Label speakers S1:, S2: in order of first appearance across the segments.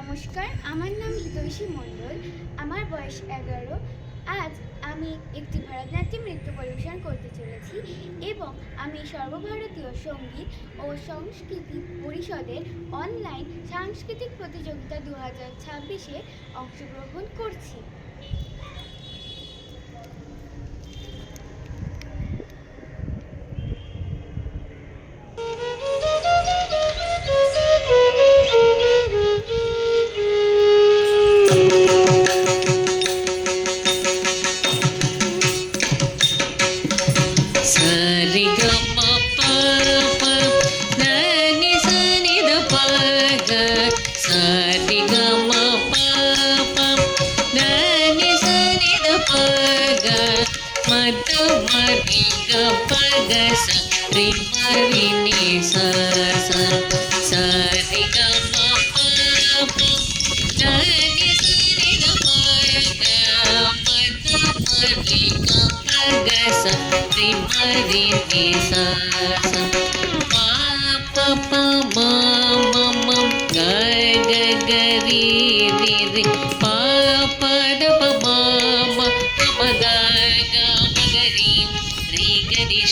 S1: নমস্কার, আমার নাম হিতৈষী মণ্ডল। আমার বয়স 11। আজ আমি একটি ভারতনাট্যম নৃত্য পরিবেশন করতে চলেছি এবং আমি সর্বভারতীয় সঙ্গীত ও সংস্কৃতি পরিষদের অনলাইন সাংস্কৃতিক প্রতিযোগিতা 2026-এ অংশগ্রহণ করছি।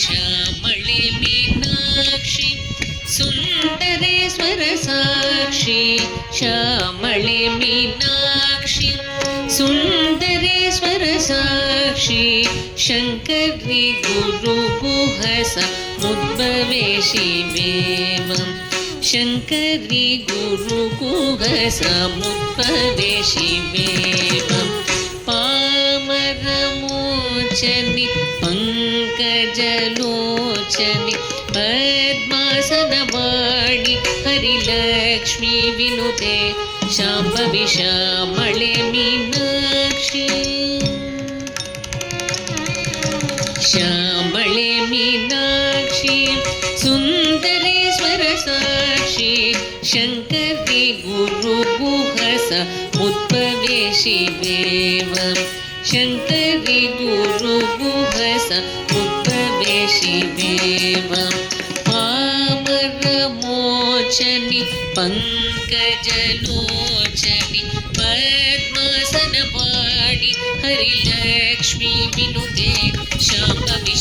S2: श्यामळे मीनाक्षी सुन्दरेश्वर साक्षी श्यामळे मीनाक्षी सुन्दरेश्वर साक्षी शङ्करी गुरुगुहस मुद्भवे शिवेवं शङ्करी गुरुगुहस मुद्भवे शिवेवं पामरमोचनि पंकजलोचनि पद्मासनवाणि हरिलक्ष्मी विनुते शाम्भवी श्यामळे मीनाक्षी श्यामळे मीनाक्षी सुन्दरेश्वर साक्षी शङ्करी गुरुगुहस मुद्भवे शिवेवं शङ्करी गुरुगुहस मुद्भवे शिवेवं पामरमोचनि पंकजलोचनि पद्मासनवाणि हरिलक्ष्मी विनुते शाम्भवी